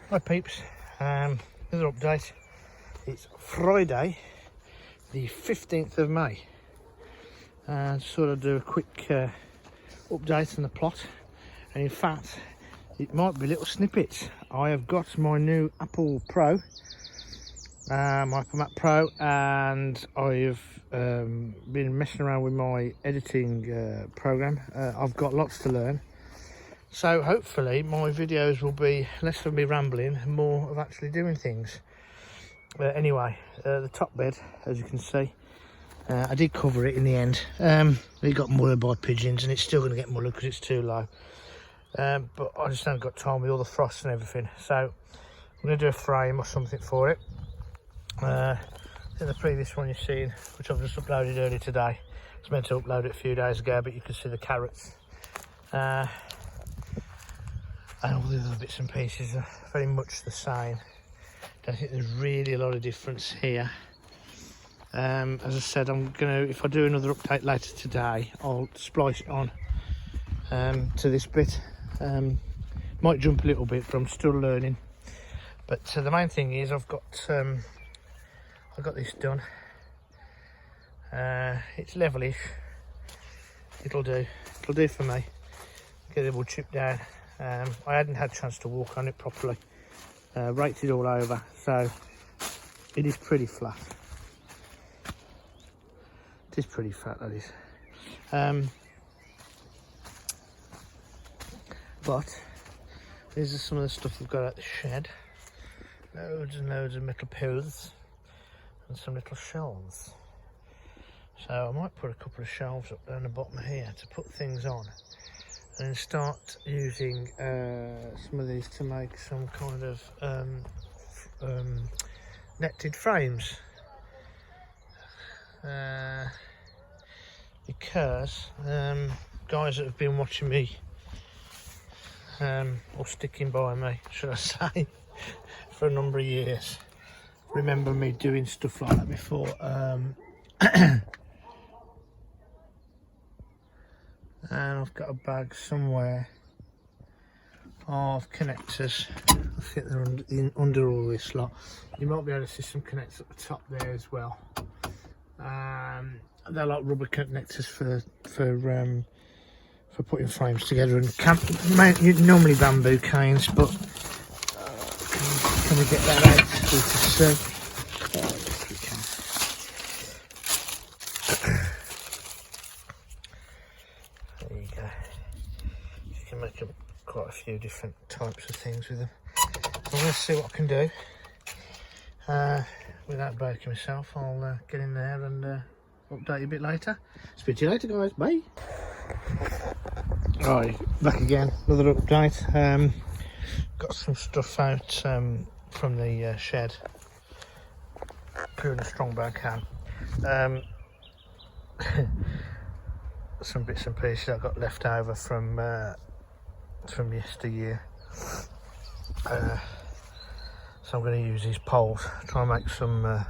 Hi peeps, another update. It's Friday the 15th of May and sort of do a quick update on the plot, and in fact it might be little snippets. I have got my new Apple Pro, my Apple Mac Pro, and I've been messing around with my editing program. I've got lots to learn. So hopefully my videos will be less of me rambling and more of actually doing things. Anyway, the top bed, as you can see, I did cover it in the end. It got mullered by pigeons, and it's still going to get mullered because it's too low. But I just haven't got time with all the frost and everything. So I'm going to do a frame or something for it. I think the previous one you've seen, which I've just uploaded earlier today, I was meant to upload it a few days ago, but you can see the carrots. And all the other bits and pieces are very much the same. Don't think there's really a lot of difference here. As I said, I'm gonna, if I do another update later today, I'll splice it on to this bit. Might jump a little bit, but I'm still learning. But the main thing is I've got this done. It's levelish. It'll do for me. Get the wood chip down. I hadn't had a chance to walk on it properly. Raked it all over, so it is pretty flat. It is pretty flat, that is. But these are some of the stuff we've got at the shed. Loads and loads of metal pillars and some little shelves. So I might put a couple of shelves up down the bottom here to put things on, and start using some of these to make some kind of netted frames, because guys that have been watching me or sticking by me, should I say, for a number of years, remember me doing stuff like that before. And I've got a bag somewhere of connectors. I think they're under all this lot. You might be able to see some connectors at the top there as well. They're like rubber connectors for putting frames together, and normally bamboo canes, but can we get that out to see? Yes, we can. There you go. You can make quite a few different types of things with them. I'm going to see what I can do. Without breaking myself, I'll get in there and update you a bit later. Speak to you later, guys. Bye. Right, back again. Another update. Got some stuff out from the shed. Put in a strong bag can. Some bits and pieces I got left over from yesteryear. So I'm going to use these poles, try and make some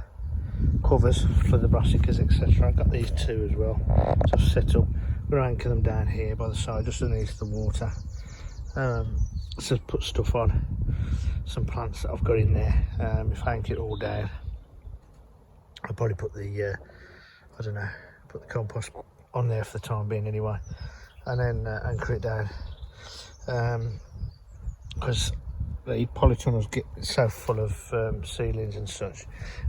covers for the brassicas, etc. I've got these two as well, just set up. I'm going to anchor them down here by the side, just underneath the water. So put stuff on, some plants that I've got in there. If I anchor it all down, I'll probably put the I don't know, put the compost on there for the time being anyway, and then anchor it down, because the polytunnels get so full of seedlings and such.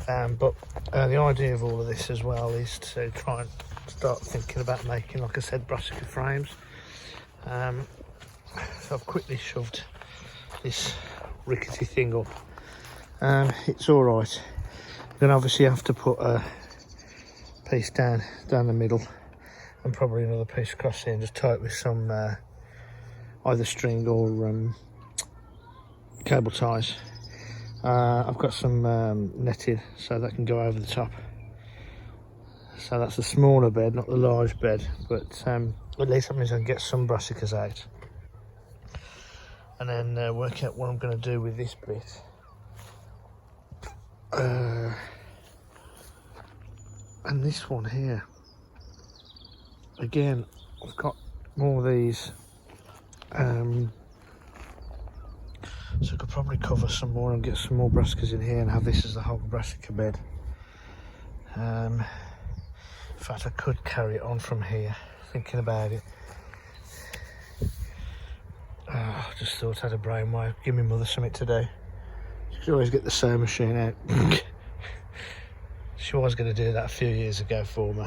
But the idea of all of this as well is to try and start thinking about making, like I said, brassica frames. So I've quickly shoved this rickety thing up. It's all right. I'm gonna obviously have to put a piece down the middle, and probably another piece across here, and just tie it with some either string or cable ties. I've got some netted so that can go over the top. So that's a smaller bed, not the large bed, but at least that means I can get some brassicas out. And then work out what I'm going to do with this bit. And this one here, again, I've got more of these, so I could probably cover some more and get some more brassicas in here and have this as the whole brassica bed. In fact, I could carry it on from here, thinking about it. I just thought I had a brainwave. Give me mother something to do. She could always get the sewing machine out. She was going to do that a few years ago for me.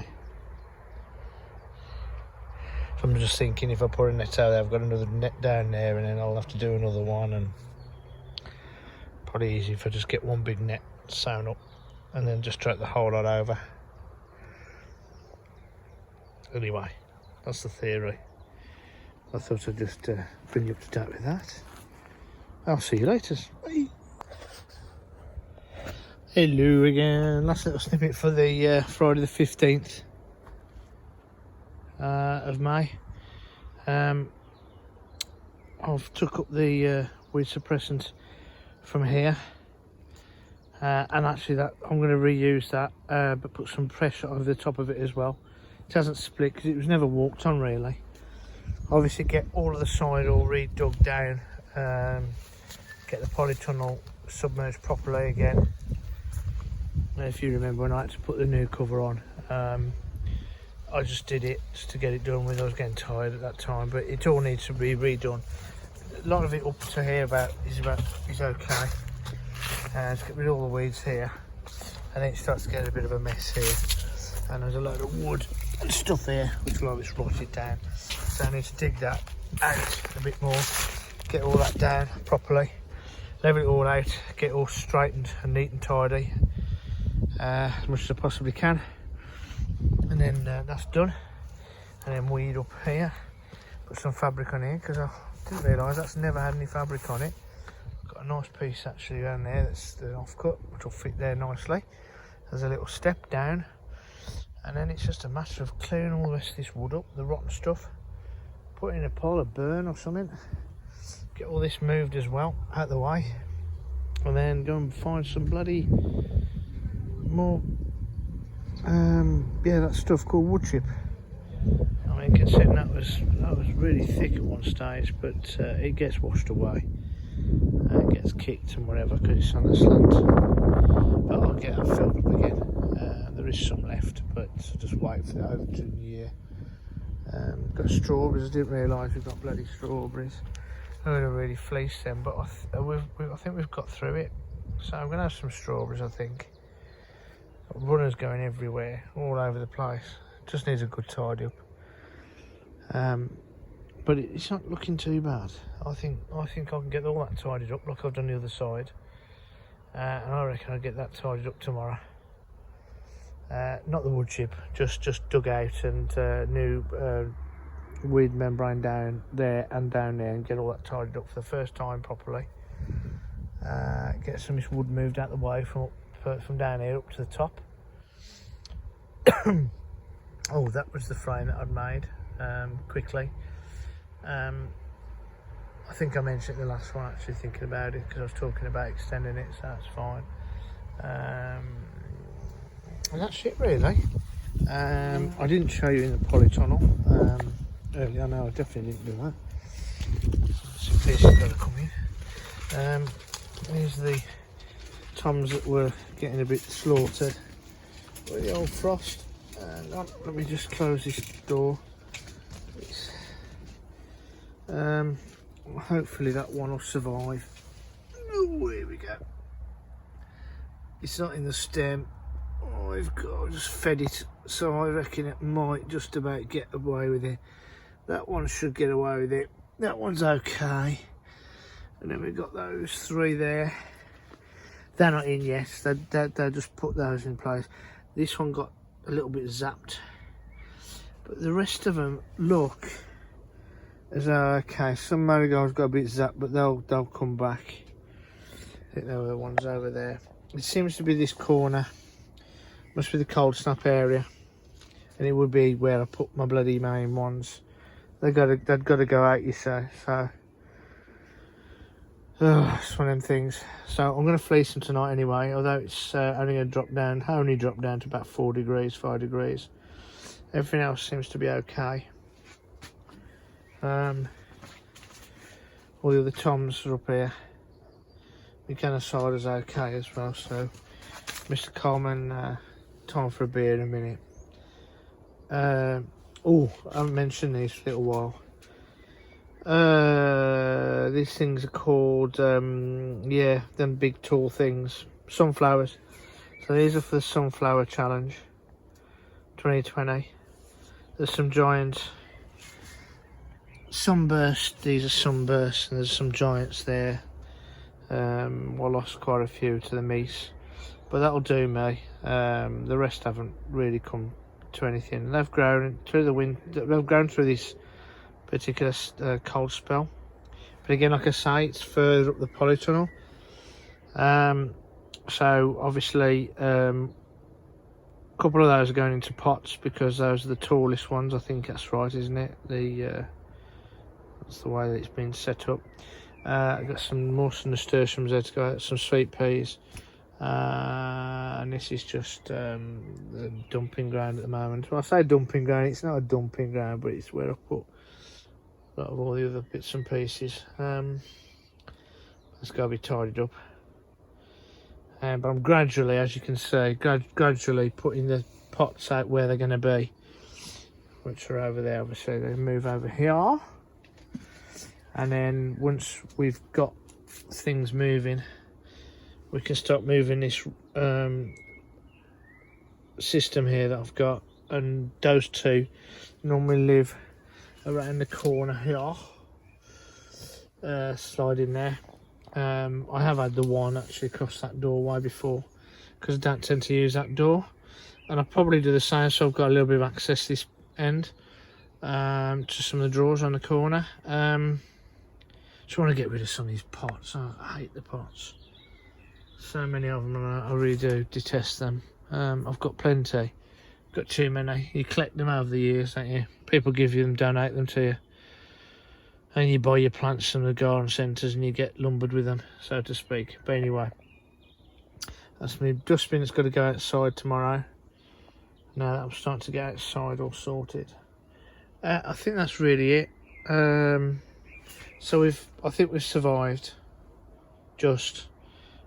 So I'm just thinking, if I put a net out there, I've got another net down there, and then I'll have to do another one, and probably easy if I just get one big net sewn up and then just drape the whole lot over. Anyway, that's the theory. I thought I'd just bring you up to date with that. I'll see you later. Bye. Hello again. Last little snippet for the Friday the 15th of May. I've took up the weed suppressant from here, and actually that I'm going to reuse that, but put some pressure over the top of it as well. It hasn't split because it was never walked on really. Obviously get all of the side all re-dug down, get the polytunnel submerged properly again. And if you remember when I had to put the new cover on, I just did it just to get it done with. I was getting tired at that time, but it all needs to be redone. A lot of it up to here is okay. Let's get rid of all the weeds here, and then it starts to get a bit of a mess here. And there's a load of wood and stuff here which will always rot it down. So I need to dig that out a bit more, get all that down properly, level it all out, get it all straightened and neat and tidy as much as I possibly can. And then that's done. And then weed up here, put some fabric on here because I didn't realise that's never had any fabric on it. Got a nice piece actually around there that's the offcut, which will fit there nicely. There's a little step down, and then it's just a matter of clearing all the rest of this wood up, the rotten stuff, put it in a pile of burn or something, get all this moved as well out the way, and then go and find some bloody more that stuff called wood chip. I mean, considering that was really thick at one stage, but it gets washed away, it gets kicked and whatever because it's on the slant. But I'll get that filled up again. There is some left, but I'll just wait for that over to the year. Got strawberries. I didn't realise we've got bloody strawberries. I'm going to really fleece them, but I think we've got through it. So I'm going to have some strawberries, I think. Got runners going everywhere, all over the place. Just needs a good tidy up. But it's not looking too bad. I think I can get all that tidied up like I've done the other side. And I reckon I'll get that tidied up tomorrow. Not the wood chip, just dug out and new weed membrane down there and down there, and get all that tidied up for the first time properly. Get some of this wood moved out the way from down here up to the top. Oh, that was the frame that I'd made quickly. I think I mentioned it in the last one, actually, thinking about it, because I was talking about extending it, so that's fine. And that's it really. I didn't show you in the polytunnel earlier. No, I definitely didn't do that. Some pieces got to come in. These are the toms that were getting a bit slaughtered with the old frost. Let me just close this door. Hopefully that one will survive. Oh, here we go. It's not in the stem. I just fed it, so I reckon it might just about get away with it. That one should get away with it. That one's okay. And then we've got those three there. They're not in yet. They just put those in place. This one got a little bit zapped, but the rest of them look as though okay. Some marigolds got a bit zapped, but they'll come back. I think there were the ones over there. It seems to be this corner. Must be the cold snap area, and it would be where I put my bloody main ones. They've got to go out, you say. So it's one of them things. So I'm going to fleece them tonight anyway, although it's only going to drop down to about 4 degrees, 5 degrees. Everything else seems to be okay. All the other toms are up here. Weekend aside is okay as well. So, Mr. Coleman, time for a beer in a minute. Oh, I haven't mentioned these for a little while. These things are called, yeah, them big tall things, sunflowers. So these are for the Sunflower Challenge 2020. There's some giant sunburst. These are sunbursts, and there's some giants there. I lost quite a few to the meese, but that'll do me. The rest haven't really come to anything. They've grown through the wind. They've grown through this particular cold spell. But again, like I say, it's further up the polytunnel. So obviously, a couple of those are going into pots because those are the tallest ones. I think that's right, isn't it? That's the way that it's been set up. I've got some more nasturtiums there to go out, some sweet peas, and this is just the dumping ground at the moment. When I say dumping ground, it's not a dumping ground, but it's where I put a lot of all the other bits and pieces. It's got to be tidied up. But I'm gradually, as you can see, gradually putting the pots out where they're going to be, which are over there. Obviously, they move over here. And then once we've got things moving, we can start moving this system here that I've got, and those two normally live around the corner here, slide in there. I have had the one actually across that doorway before, because I don't tend to use that door, and I'll probably do the same, so I've got a little bit of access this end to some of the drawers on the corner. Just want to get rid of some of these pots. I hate the pots, so many of them, and I really do detest them. I've got plenty, got too many. You collect them over the years, don't you? People give you them, donate them to you, and you buy your plants from the garden centres and you get lumbered with them, so to speak. But anyway, that's my dustbin that's got to go outside tomorrow. Now that I'm starting to get outside all sorted, I think that's really it. So I think we've survived. Just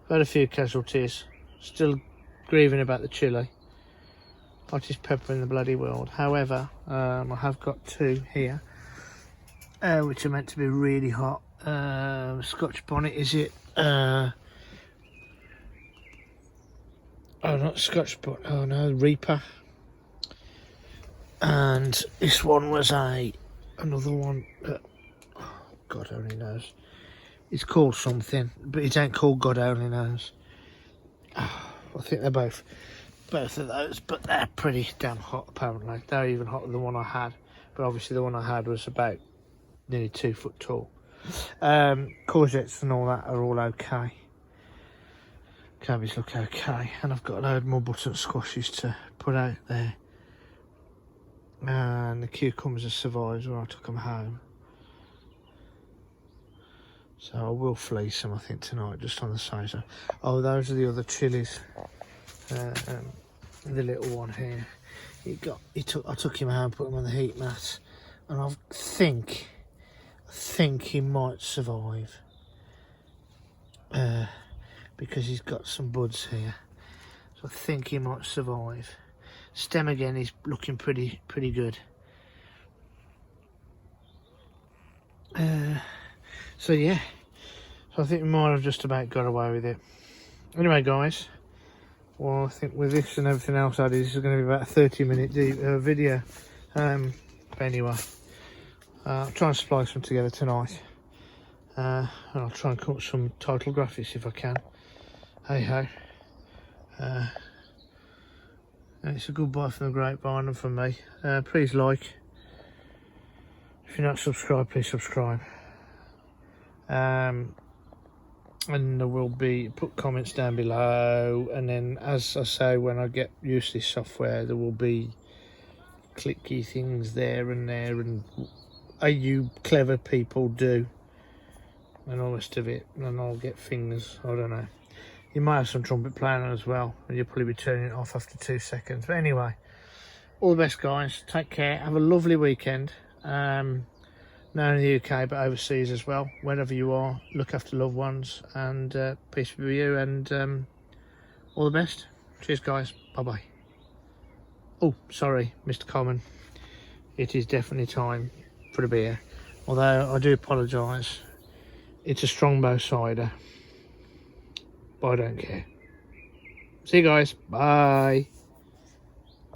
had a few casualties. Still grieving about the chili. Hottest pepper in the bloody world. However, I have got two here, which are meant to be really hot. Scotch bonnet, is it? Oh, not Scotch bonnet. Oh no, Reaper. And this one was another one that, God only knows. It's called something, but it ain't called God only knows. I think they're both of those, but they're pretty damn hot apparently. They're even hotter than the one I had, but obviously the one I had was about nearly 2 foot tall. Courgettes and all that are all okay. Cabbages look okay, and I've got a load more button squashes to put out there. And the cucumbers have survived when I took them home. So I will fleece them, I think, tonight, just on the side. Oh, those are the other chilies. The little one here. I took him home, put him on the heat mat, and I think he might survive. Because he's got some buds here, so I think he might survive. Stem again is looking pretty good. So yeah, so I think we might have just about got away with it. Anyway, guys, well, I think with this and everything else I did, this is going to be about a 30-minute video. But anyway, I'll try and splice them together tonight, and I'll try and cut some title graphics if I can. Hey ho. It's a goodbye from the grapevine and from me. Please like. If you're not subscribed, please subscribe. And there will be, put comments down below, and then, as I say, when I get used to this software, there will be clicky things there, and you clever people do, and all the rest of it, and I'll get things, I don't know. You might have some trumpet playing as well, and you'll probably be turning it off after 2 seconds. But anyway, all the best, guys. Take care. Have a lovely weekend. not only in the UK but overseas as well. Wherever you are, look after loved ones, and peace be with you, and all the best. Cheers guys, bye bye. Oh, sorry Mr. Common, it is definitely time for a beer, although I do apologise, it's a Strongbow cider, but I don't care. See you guys, bye.